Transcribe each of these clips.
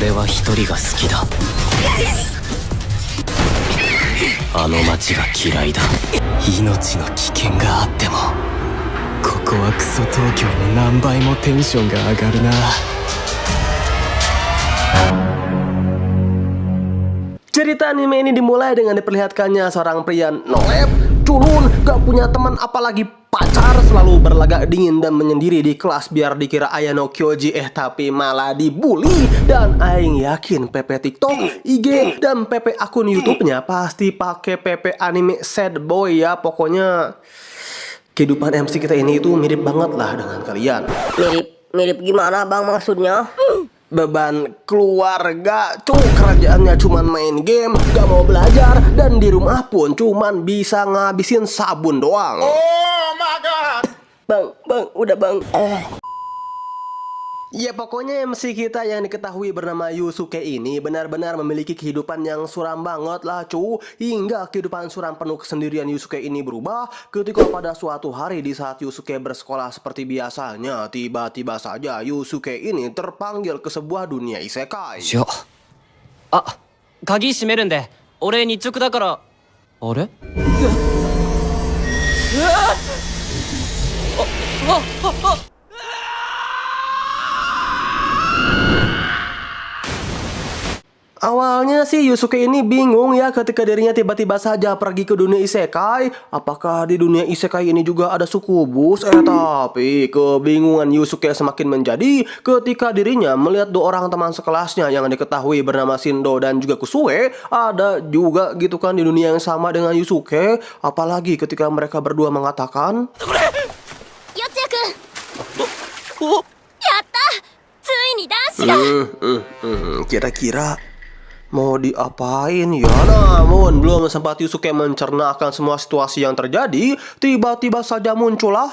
俺は一人が好きだ。あの街が嫌いだ。命の危険があってもここはクソ東京の何倍もテンションが上がるな。Cerita anime ini dimulai dengan diperlihatkannya seorang pria nolep, culun, gak punya teman apalagi pacar, selalu berlagak dingin dan menyendiri di kelas biar dikira Ayano Kyoji, tapi malah dibully. Dan aing yakin PP TikTok, IG, dan PP akun YouTube-nya pasti pakai PP anime sad boy ya. Pokoknya kehidupan MC kita ini itu mirip banget lah dengan kalian. Mirip gimana bang maksudnya? Beban keluarga, kerajaannya cuman main game, gak mau belajar, dan di rumah pun cuman bisa ngabisin sabun doang. Oh my god. Bang, udah bang. Ya pokoknya MC kita yang diketahui bernama Yusuke ini benar-benar memiliki kehidupan yang suram banget lah cu. Hingga kehidupan suram penuh kesendirian Yusuke ini berubah ketika pada suatu hari di saat Yusuke bersekolah seperti biasanya, tiba-tiba saja Yusuke ini terpanggil ke sebuah dunia isekai. よあ、鍵閉めるんで俺日直だから。あれ？Awalnya sih Yusuke ini bingung ya ketika dirinya tiba-tiba saja pergi ke dunia isekai. Apakah di dunia isekai ini juga ada sukubus? Tapi kebingungan Yusuke semakin menjadi ketika dirinya melihat dua orang teman sekelasnya yang diketahui bernama Shindo dan juga Kusue ada juga gitu kan di dunia yang sama dengan Yusuke. Apalagi ketika mereka berdua mengatakan, Yotsuya-kun, yatta, tsui ni danshi da. Kira-kira mau diapain ya? Namun belum sempat Yusuke mencerna akan semua situasi yang terjadi, tiba-tiba saja muncullah.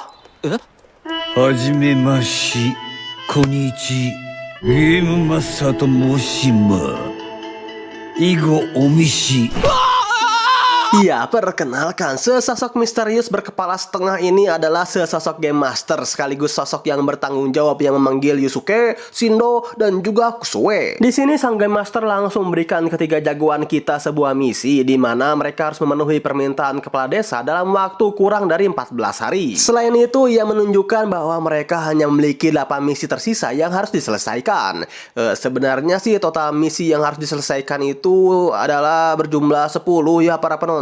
Hajimemashi, konnichi, Game Master to Moshima, Igo Omishi. Ya, perkenalkan, sesosok misterius berkepala setengah ini adalah sesosok Game Master sekaligus sosok yang bertanggung jawab yang memanggil Yusuke, Shindo, dan juga Kusue. Di sini sang Game Master langsung memberikan ketiga jagoan kita sebuah misi di mana mereka harus memenuhi permintaan kepala desa dalam waktu kurang dari 14 hari. Selain itu, ia menunjukkan bahwa mereka hanya memiliki 8 misi tersisa yang harus diselesaikan. Sebenarnya sih total misi yang harus diselesaikan itu adalah berjumlah 10 ya para penonton.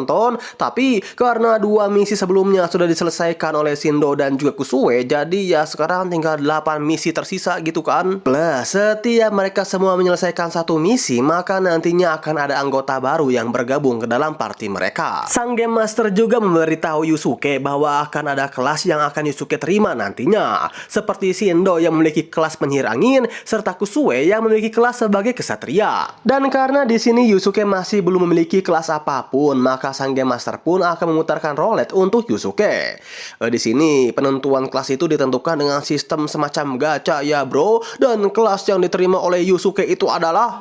Tapi karena 2 misi sebelumnya sudah diselesaikan oleh Shindo dan juga Kusue, jadi ya sekarang tinggal 8 misi tersisa gitu kan. Plus setiap mereka semua menyelesaikan satu misi, maka nantinya akan ada anggota baru yang bergabung ke dalam party mereka. Sang Game Master juga memberitahu Yusuke bahwa akan ada kelas yang akan Yusuke terima nantinya, seperti Shindo yang memiliki kelas penyihir angin serta Kusue yang memiliki kelas sebagai kesatria. Dan karena di sini Yusuke masih belum memiliki kelas apapun, maka sang Game Master pun akan memutarkan roulette untuk Yusuke. Di sini penentuan kelas itu ditentukan dengan sistem semacam gacha ya bro, dan kelas yang diterima oleh Yusuke itu adalah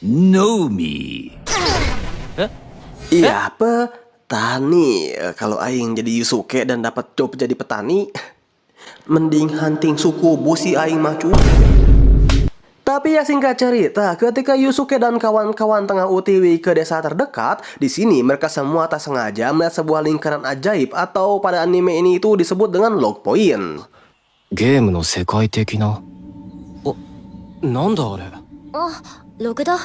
Nomi. iya, petani. Kalau aing jadi Yusuke dan dapat job jadi petani, mending hunting sukubus si aing macu. Tapi ya singkat cerita, ketika Yusuke dan kawan-kawan tengah OTW ke desa terdekat, di sini mereka semua tak sengaja melihat sebuah lingkaran ajaib atau pada anime ini itu disebut dengan log point. ゲームの世界的な。なんだあれ。ログだ。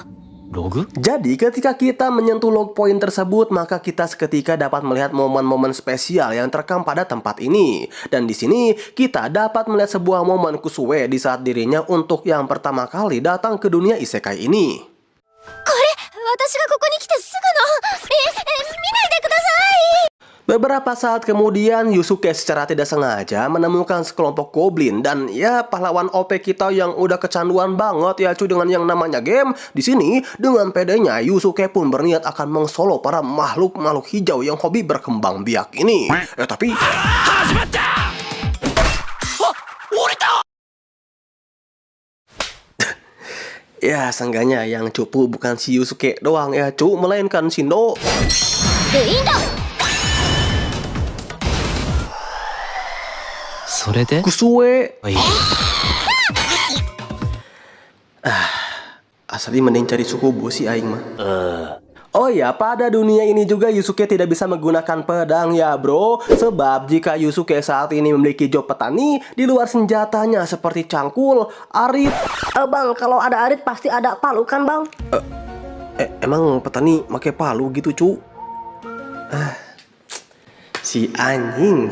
ログ？ Jadi ketika kita menyentuh log point tersebut, maka kita seketika dapat melihat momen-momen spesial yang terekam pada tempat ini. Dan di sini kita dapat melihat sebuah momen Kusue di saat dirinya untuk yang pertama kali datang ke dunia isekai ini. 私がここに来てすぐの。見ないでください。 Beberapa saat kemudian Yusuke secara tidak sengaja menemukan sekelompok goblin dan ya pahlawan OP kita yang udah kecanduan banget ya cuy dengan yang namanya game. Di sini dengan pedenya Yusuke pun berniat akan mengsolo para makhluk-makhluk hijau yang hobi berkembang biak ini. Tapi ya seenggaknya yang cupu bukan si Yusuke doang ya cu, melainkan Shindo. れで Kusue. はい Asli mending cari Sukubo sih aing mah. Oh ya, pada dunia ini juga Yusuke tidak bisa menggunakan pedang ya bro. Sebab jika Yusuke saat ini memiliki job petani, di luar senjatanya seperti cangkul, arit. Bang, kalau ada arit pasti ada palu kan bang? Emang petani pakai palu gitu cu? Si anjing.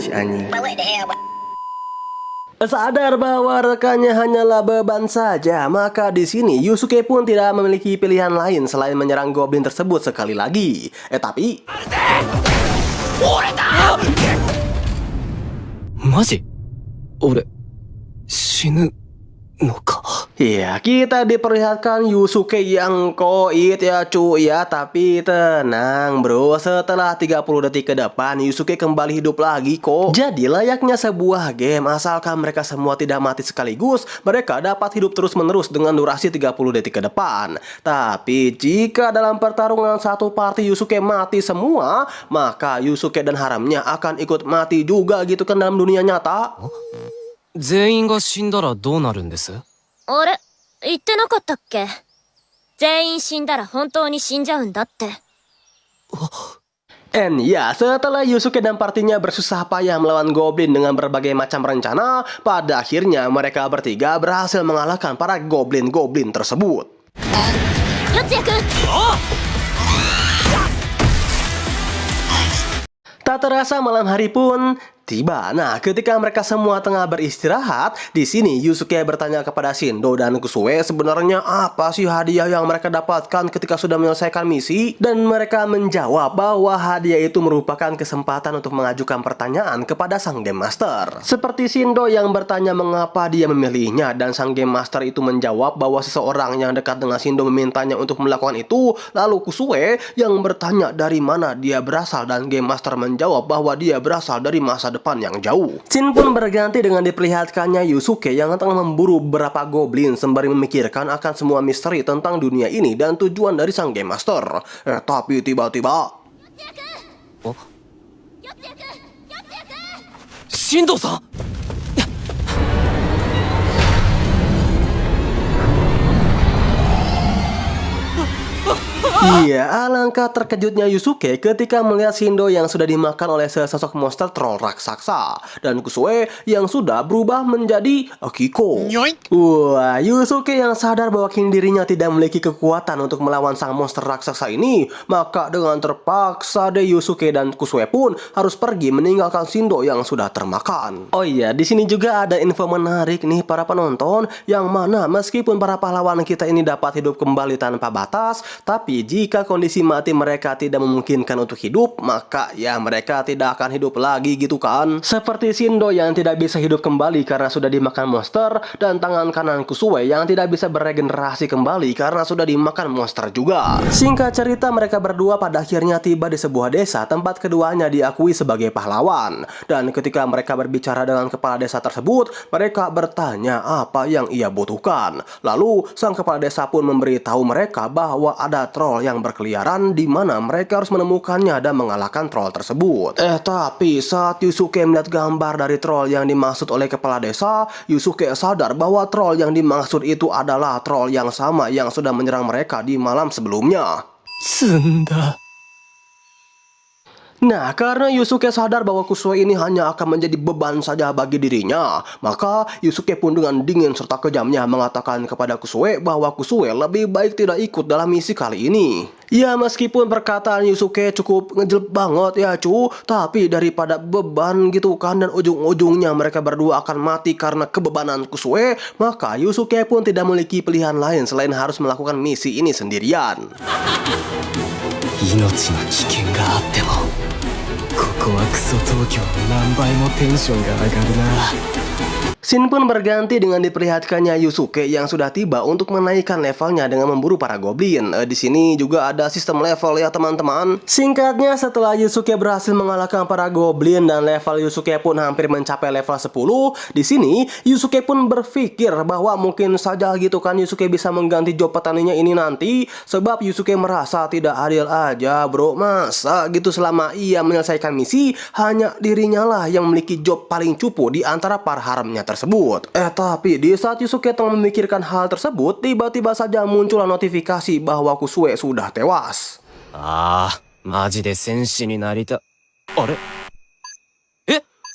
Sadar bahwa rekannya hanyalah beban saja, maka di sini Yusuke pun tidak memiliki pilihan lain selain menyerang goblin tersebut sekali lagi. Tapi マジ俺死ぬのか ya, kita diperlihatkan Yusuke yang koit ya cu ya. Tapi tenang bro, setelah 30 detik ke depan Yusuke kembali hidup lagi kok. Jadi layaknya sebuah game, asalkan mereka semua tidak mati sekaligus, mereka dapat hidup terus menerus dengan durasi 30 detik ke depan. Tapi jika dalam pertarungan satu party Yusuke mati semua, maka Yusuke dan haremnya akan ikut mati juga gitu kan dalam dunia nyata. 全員が死んだらどうなるんです あれ言ってなかったっけ全員死んだら本当に死んじゃうんだって。 And ya, setelah Yusuke dan partinya bersusah payah melawan goblin dengan berbagai macam rencana, pada akhirnya mereka bertiga berhasil mengalahkan para goblin-goblin tersebut. 四谷君 Tak terasa malam hari pun tiba. Nah, ketika mereka semua tengah beristirahat, di sini Yusuke bertanya kepada Shindo dan Kusue sebenarnya apa sih hadiah yang mereka dapatkan ketika sudah menyelesaikan misi, dan mereka menjawab bahwa hadiah itu merupakan kesempatan untuk mengajukan pertanyaan kepada sang Game Master. Seperti Shindo yang bertanya mengapa dia memilihnya, dan sang Game Master itu menjawab bahwa seseorang yang dekat dengan Shindo memintanya untuk melakukan itu. Lalu Kusue yang bertanya dari mana dia berasal, dan Game Master menjawab bahwa dia berasal dari masa depan yang jauh. Scene pun berganti dengan diperlihatkannya Yusuke yang tengah memburu beberapa goblin sembari memikirkan akan semua misteri tentang dunia ini dan tujuan dari sang Game Master. Tapi tiba-tiba 進藤さん Iya, alangkah terkejutnya Yusuke ketika melihat Shindo yang sudah dimakan oleh sesosok monster troll raksasa, dan Kusue yang sudah berubah menjadi Akiko. Wah, Yusuke yang sadar bahwa kini dirinya tidak memiliki kekuatan untuk melawan sang monster raksasa ini, maka dengan terpaksa deh Yusuke dan Kusue pun harus pergi meninggalkan Shindo yang sudah termakan. Oh iya, di sini juga ada info menarik nih para penonton, yang mana meskipun para pahlawan kita ini dapat hidup kembali tanpa batas, tapi jika kondisi mati mereka tidak memungkinkan untuk hidup, maka ya mereka tidak akan hidup lagi gitu kan. Seperti Shindo yang tidak bisa hidup kembali karena sudah dimakan monster, dan tangan kanan Kusue yang tidak bisa beregenerasi kembali karena sudah dimakan monster juga. Singkat cerita, mereka berdua pada akhirnya tiba di sebuah desa tempat keduanya diakui sebagai pahlawan. Dan ketika mereka berbicara dengan kepala desa tersebut, mereka bertanya apa yang ia butuhkan. Lalu sang kepala desa pun memberitahu mereka bahwa ada troll yang berkeliaran di mana mereka harus menemukannya dan mengalahkan troll tersebut. Tapi saat Yusuke melihat gambar dari troll yang dimaksud oleh kepala desa, Yusuke sadar bahwa troll yang dimaksud itu adalah troll yang sama yang sudah menyerang mereka di malam sebelumnya. 積んだ Nah, karena Yusuke sadar bahwa Kusue ini hanya akan menjadi beban saja bagi dirinya, maka Yusuke pun dengan dingin serta kejamnya mengatakan kepada Kusue bahwa Kusue lebih baik tidak ikut dalam misi kali ini. Ya, meskipun perkataan Yusuke cukup ngejelek banget ya cu, tapi daripada beban gitu kan dan ujung-ujungnya mereka berdua akan mati karena kebebanan Kusue, maka Yusuke pun tidak memiliki pilihan lain selain harus melakukan misi ini sendirian. 命の危険があってもここはクソ東京の何倍もテンションが上がるな Scene pun berganti dengan diperlihatkannya Yusuke yang sudah tiba untuk menaikkan levelnya dengan memburu para goblin. Di sini juga ada sistem level ya teman-teman. Singkatnya, setelah Yusuke berhasil mengalahkan para goblin dan level Yusuke pun hampir mencapai level 10, di sini Yusuke pun berpikir bahwa mungkin saja gitu kan Yusuke bisa mengganti job petaninya ini nanti, sebab Yusuke merasa tidak adil aja bro. Masa gitu selama ia menyelesaikan misi hanya dirinya lah yang memiliki job paling cupu di antara para haremnya tersebut. Tapi di saat Yusuke tengah memikirkan hal tersebut, tiba-tiba saja muncullah notifikasi bahwa Kusue sudah tewas. マジで戦士になりた。あれ？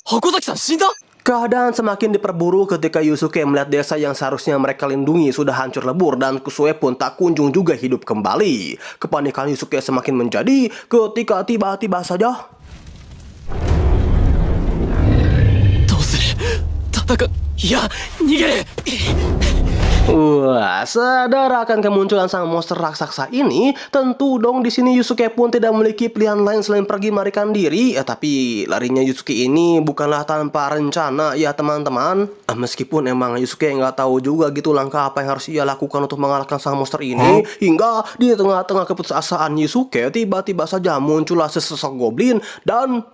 箱崎さん死んだ？ Keadaan semakin diperburuk ketika Yusuke melihat desa yang seharusnya mereka lindungi sudah hancur lebur dan Kusue pun tak kunjung juga hidup kembali. Kepanikan Yusuke semakin menjadi ketika tiba-tiba saja wah, sadar akan kemunculan sang monster raksasa ini, tentu dong di sini Yusuke pun tidak memiliki pilihan lain selain pergi melarikan diri. Tapi larinya Yusuke ini bukanlah tanpa rencana ya teman-teman. Meskipun emang Yusuke nggak tahu juga gitu langkah apa yang harus ia lakukan untuk mengalahkan sang monster ini, hingga di tengah-tengah keputusasaan Yusuke tiba-tiba saja muncullah sesosok goblin dan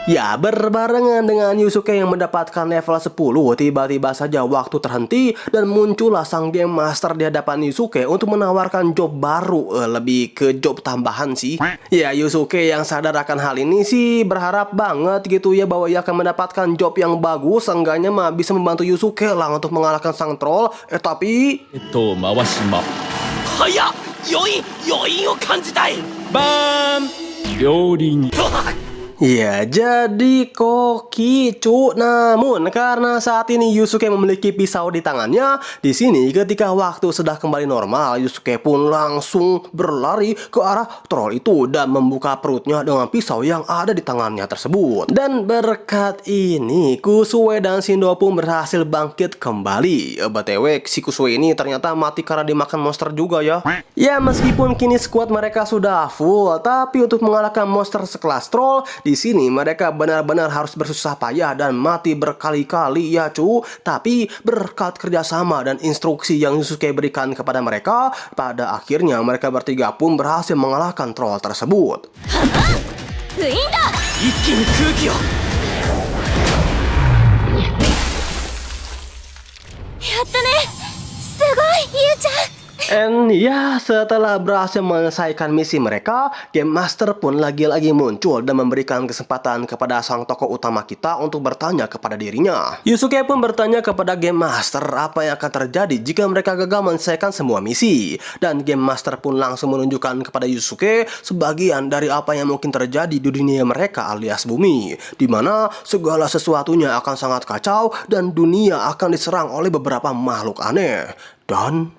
ya, berbarengan dengan Yusuke yang mendapatkan level 10, tiba-tiba saja waktu terhenti dan muncullah sang game master di hadapan Yusuke untuk menawarkan job baru, lebih ke job tambahan sih. Ya, Yusuke yang sadar akan hal ini sih berharap banget gitu ya bahwa ia akan mendapatkan job yang bagus, seenggaknya mah bisa membantu Yusuke lah untuk mengalahkan sang troll. Tapi ya, jadi koki cu. Namun karena saat ini Yusuke memiliki pisau di tangannya, di sini ketika waktu sudah kembali normal, Yusuke pun langsung berlari ke arah troll itu dan membuka perutnya dengan pisau yang ada di tangannya tersebut. Dan berkat ini Kusue dan Shindo pun berhasil bangkit kembali. BTW si Kusue ini ternyata mati karena dimakan monster juga ya. Ya, meskipun kini squad mereka sudah full, tapi untuk mengalahkan monster sekelas troll, di sini mereka benar-benar harus bersusah payah dan mati berkali-kali ya cu. Tapi berkat kerjasama dan instruksi yang Yusuke berikan kepada mereka, pada akhirnya mereka bertiga pun berhasil mengalahkan troll tersebut. And ya, setelah berhasil menyelesaikan misi mereka, Game Master pun lagi-lagi muncul dan memberikan kesempatan kepada sang tokoh utama kita untuk bertanya kepada dirinya. Yusuke pun bertanya kepada Game Master apa yang akan terjadi jika mereka gagal menyelesaikan semua misi. Dan Game Master pun langsung menunjukkan kepada Yusuke sebagian dari apa yang mungkin terjadi di dunia mereka alias bumi, di mana segala sesuatunya akan sangat kacau dan dunia akan diserang oleh beberapa makhluk aneh. Dan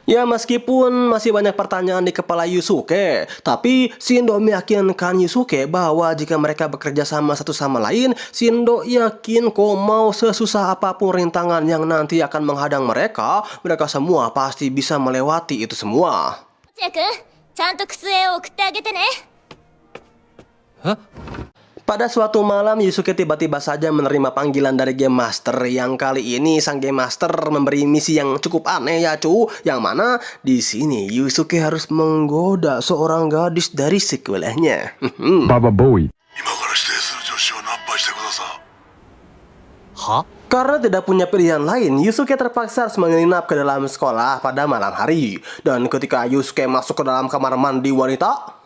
ya, meskipun masih banyak pertanyaan di kepala Yusuke, tapi Shindo meyakinkan Yusuke bahwa jika mereka bekerja sama satu sama lain, Shindo yakin kok mau sesusah apapun rintangan yang nanti akan menghadang mereka, mereka semua pasti bisa melewati itu semua. Pada suatu malam, Yusuke tiba-tiba saja menerima panggilan dari Game Master. Yang kali ini sang Game Master memberi misi yang cukup aneh ya cu. Yang mana di sini Yusuke harus menggoda seorang gadis dari sekolahnya. Baba Bowie. Karena tidak punya pilihan lain, Yusuke terpaksa harus menginap ke dalam sekolah pada malam hari. Dan ketika Yusuke masuk ke dalam kamar mandi wanita,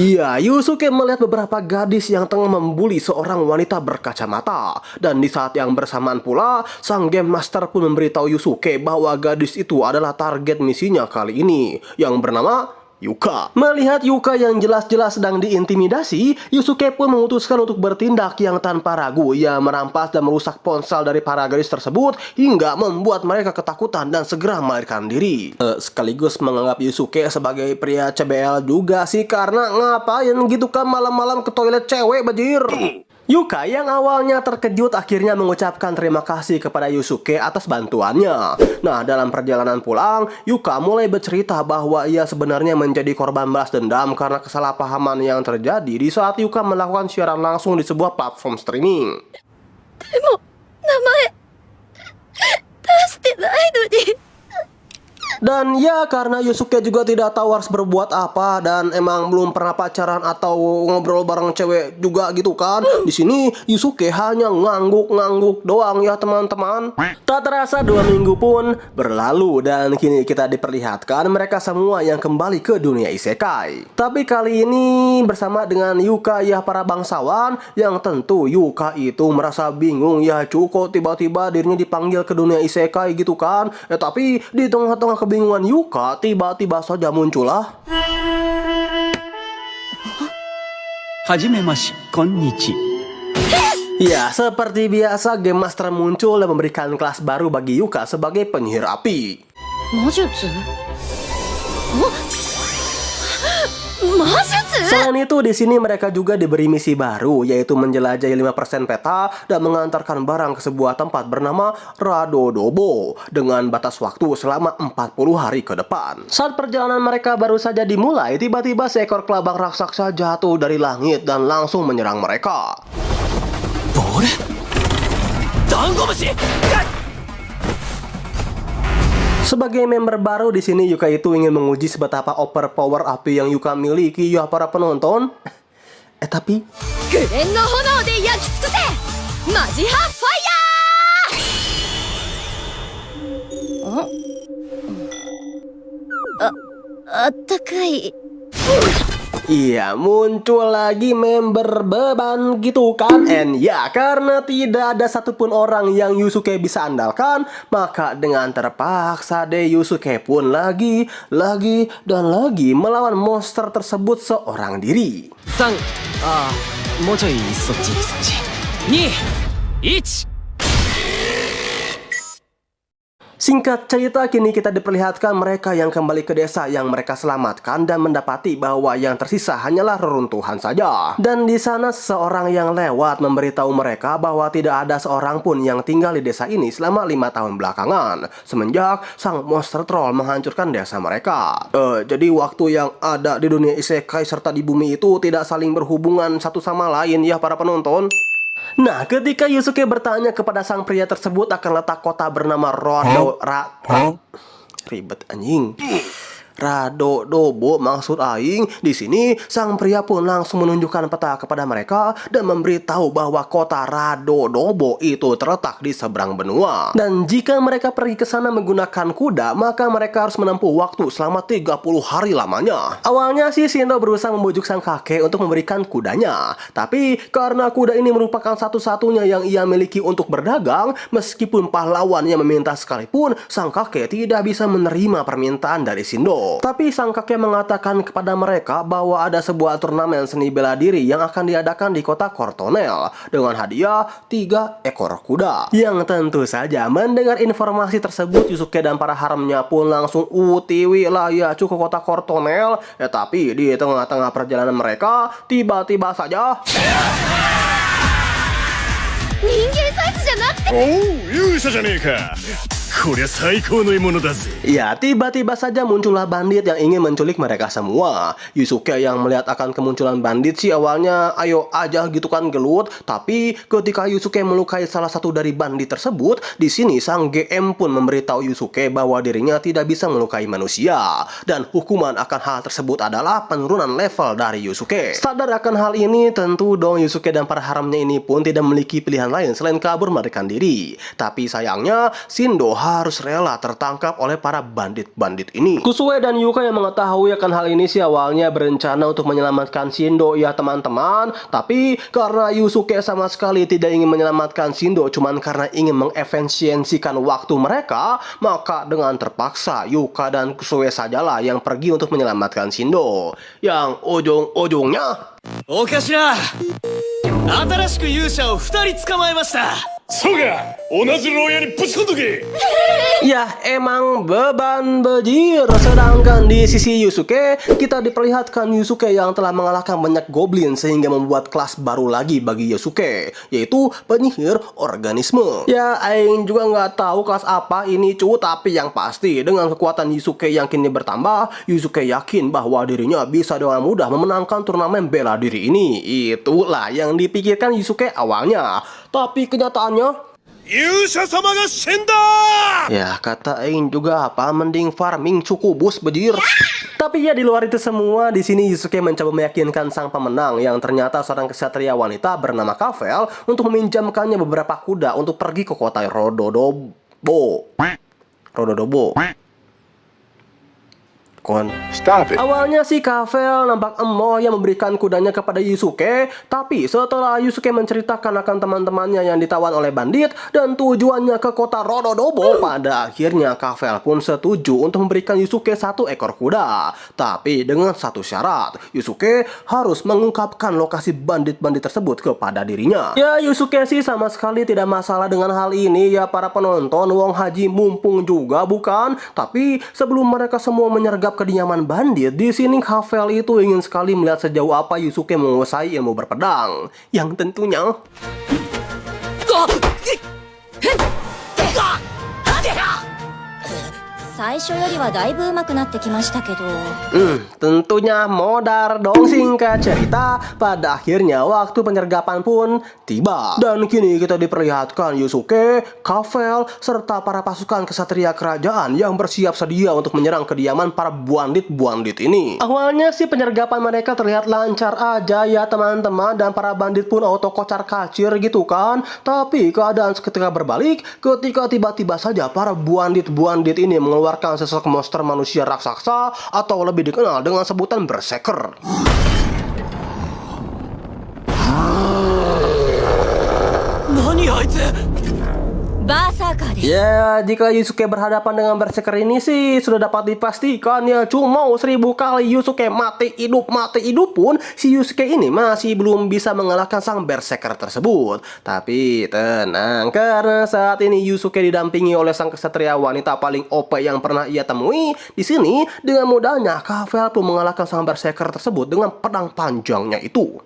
iya, Yusuke melihat beberapa gadis yang tengah membuli seorang wanita berkacamata. Dan di saat yang bersamaan pula, sang Game Master pun memberitahu Yusuke bahwa gadis itu adalah target misinya kali ini, yang bernama Yuka. Melihat Yuka yang jelas-jelas sedang diintimidasi, Yusuke pun memutuskan untuk bertindak yang tanpa ragu. Ia merampas dan merusak ponsel dari para gadis tersebut hingga membuat mereka ketakutan dan segera melarikan diri. Sekaligus menganggap Yusuke sebagai pria CBL juga sih, karena ngapain gitu kan malam-malam ke toilet cewek bajir. Yuka yang awalnya terkejut akhirnya mengucapkan terima kasih kepada Yusuke atas bantuannya. Nah, dalam perjalanan pulang, Yuka mulai bercerita bahwa ia sebenarnya menjadi korban balas dendam karena kesalahpahaman yang terjadi di saat Yuka melakukan siaran langsung di sebuah platform streaming. でも名前出してないのに。 Dan ya karena Yusuke juga tidak tahu harus berbuat apa dan emang belum pernah pacaran atau ngobrol bareng cewek juga gitu kan. Di sini Yusuke hanya ngangguk-ngangguk doang ya teman-teman. Tak terasa 2 minggu pun berlalu dan kini kita diperlihatkan mereka semua yang kembali ke dunia isekai. Tapi kali ini bersama dengan Yuka ya para bangsawan, yang tentu Yuka itu merasa bingung ya cukup tiba-tiba dirinya dipanggil ke dunia isekai gitu kan. Tapi di tengah-tengah kebingungan Yuka, tiba-tiba saja muncullah. Hajimemashi, konnichi. Ya, seperti biasa Game Master muncul dan memberikan kelas baru bagi Yuka sebagai penyihir api. 魔術？魔術？ Selain itu, di sini mereka juga diberi misi baru, yaitu menjelajahi 5% peta dan mengantarkan barang ke sebuah tempat bernama Radodobo dengan batas waktu selama 40 hari ke depan. Saat perjalanan mereka baru saja dimulai, tiba-tiba seekor kelabang raksasa jatuh dari langit dan langsung menyerang mereka. Bore? Dangomushi! Sebagai member baru di sini, Yuka itu ingin menguji seberapa overpower api yang Yuka miliki ya para penonton. Tapi 紅の炎で焼き尽くせマジハファイヤー。あったかい。 iya, muncul lagi member beban gitu kan. And ya, karena tidak ada satupun orang yang Yusuke bisa andalkan, maka dengan terpaksa deh Yusuke pun lagi dan lagi melawan monster tersebut seorang diri. 3、もうちょいそっちそっち。2、1。 Singkat cerita, kini kita diperlihatkan mereka yang kembali ke desa yang mereka selamatkan dan mendapati bahwa yang tersisa hanyalah reruntuhan saja. Dan di sana seseorang yang lewat memberitahu mereka bahwa tidak ada seorang pun yang tinggal di desa ini selama 5 tahun belakangan semenjak sang monster troll menghancurkan desa mereka. Jadi waktu yang ada di dunia isekai serta di bumi itu tidak saling berhubungan satu sama lain ya para penonton. Nah, ketika Yusuke bertanya kepada sang pria tersebut akan letak kota bernama ribet anjing. Radodobo maksud aing. Di sini sang pria pun langsung menunjukkan peta kepada mereka dan memberitahu bahwa kota Radodobo itu terletak di seberang benua. Dan jika mereka pergi ke sana menggunakan kuda, maka mereka harus menempuh waktu selama 30 hari lamanya. Awalnya sih Shindo berusaha membujuk sang kakek untuk memberikan kudanya. Tapi karena kuda ini merupakan satu-satunya yang ia miliki untuk berdagang, meskipun pahlawan yang meminta sekalipun, sang kakek tidak bisa menerima permintaan dari Shindo. Tapi sang kakek mengatakan kepada mereka bahwa ada sebuah turnamen seni bela diri yang akan diadakan di kota Kortonel dengan hadiah 3 ekor kuda. Yang tentu saja mendengar informasi tersebut, Yusuke dan para haramnya pun langsung utiwi lah ya ke kota Kortonel. Tapi di tengah-tengah perjalanan mereka, tiba-tiba saja 人間サイズじゃなくて。おう、勇者じゃねえか。こりゃ最高の獲物だぜ。 Ya, tiba-tiba saja muncullah bandit yang ingin menculik mereka semua. Yusuke yang melihat akan kemunculan bandit sih awalnya ayo aja gitu kan gelut. Tapi ketika Yusuke melukai salah satu dari bandit tersebut, di sini sang GM pun memberitahu Yusuke bahwa dirinya tidak bisa melukai manusia. Dan hukuman akan hal tersebut adalah penurunan level dari Yusuke. Sadar akan hal ini, tentu dong Yusuke dan para haramnya ini pun tidak memiliki pilihan lain selain kabur melarikan diri. Tapi sayangnya Shindo harus rela tertangkap oleh para bandit-bandit ini. Kusue dan Yuka yang mengetahui akan hal ini sih awalnya berencana untuk menyelamatkan Shindo ya teman-teman. Tapi karena Yusuke sama sekali tidak ingin menyelamatkan Shindo, cuman karena ingin mengefisiensikan waktu mereka, maka dengan terpaksa Yuka dan Kusue sajalah yang pergi untuk menyelamatkan Shindo. Yang ujung-ujungnya お頭新しく勇者を2人捕まえました。そうか、同じ牢屋にぶち込んどけ。 ya emang beban bejir. Sedangkan di sisi Yusuke, kita diperlihatkan Yusuke yang telah mengalahkan banyak goblin sehingga membuat kelas baru lagi bagi Yusuke, yaitu penyihir organisme. Ya, aing juga nggak tahu kelas apa ini cu, tapi yang pasti dengan kekuatan Yusuke yang kini bertambah, Yusuke yakin bahwa dirinya bisa dengan mudah memenangkan turnamen bela diri ini. Itulah yang dipikirkan Yusuke awalnya. Tapi kenyataannya, 勇者様が死んだ。 ya kata Aing juga apa mending farming cukup bus bejir. Tapi ya di luar itu semua, di sini Yusuke mencoba meyakinkan sang pemenang yang ternyata seorang ksatria wanita bernama Kavel untuk meminjamkannya beberapa kuda untuk pergi ke kota Rododobo. Awalnya si Kavel nampak emoh yang memberikan kudanya kepada Yusuke, tapi setelah Yusuke menceritakan akan teman-temannya yang ditawan oleh bandit dan tujuannya ke kota Rododobo, pada akhirnya Kavel pun setuju untuk memberikan Yusuke 1 ekor kuda. Tapi dengan satu syarat, Yusuke harus mengungkapkan lokasi bandit-bandit tersebut kepada dirinya. Ya, Yusuke sih sama sekali tidak masalah dengan hal ini ya para penonton, wong haji mumpung juga bukan? Tapi sebelum mereka semua menyergap kediaman bandit, di sini Kavel itu ingin sekali melihat sejauh apa Yusuke menguasai ilmu berpedang, yang tentunya tentunya modar dong. Singkat cerita, pada akhirnya waktu penyergapan pun tiba. Dan kini kita diperlihatkan Yusuke, Kavel, serta para pasukan kesatria kerajaan yang bersiap sedia untuk menyerang kediaman para bandit-bandit ini. Awalnya sih penyergapan mereka terlihat lancar aja ya teman-teman, dan para bandit pun auto kocar kacir gitu kan. Tapi keadaan seketika berbalik ketika tiba-tiba saja para bandit-bandit ini mengeluarkan sosok monster manusia raksasa atau lebih dikenal dengan sebutan berserker. Ya, jika Yusuke berhadapan dengan berserker ini sih sudah dapat dipastikan ya, cuma 1000 kali Yusuke mati hidup pun si Yusuke ini masih belum bisa mengalahkan sang berserker tersebut. Tapi tenang, karena saat ini Yusuke didampingi oleh sang ksatria wanita paling OP yang pernah ia temui. Di sini dengan mudahnya Kavel pun mengalahkan sang berserker tersebut dengan pedang panjangnya itu.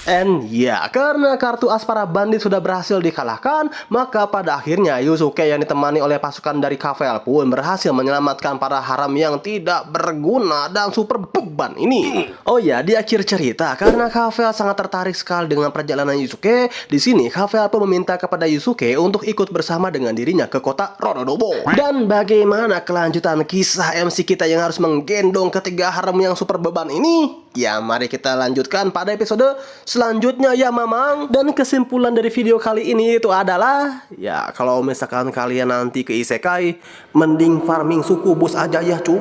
And ya, karena kartu as para bandit sudah berhasil dikalahkan, maka pada akhirnya Yusuke yang ditemani oleh pasukan dari Kavel pun berhasil menyelamatkan para haram yang tidak berguna dan super beban ini. Oh ya, di akhir cerita, karena Kavel sangat tertarik sekali dengan perjalanan Yusuke, di sini Kavel pun meminta kepada Yusuke untuk ikut bersama dengan dirinya ke kota Rododobo. Dan bagaimana kelanjutan kisah MC kita yang harus menggendong ketiga haram yang super beban ini? Ya, mari kita lanjutkan pada episode selanjutnya ya mamang. Dan kesimpulan dari video kali ini itu adalah, ya kalau misalkan kalian nanti ke isekai, mending farming suku bos aja ya cu.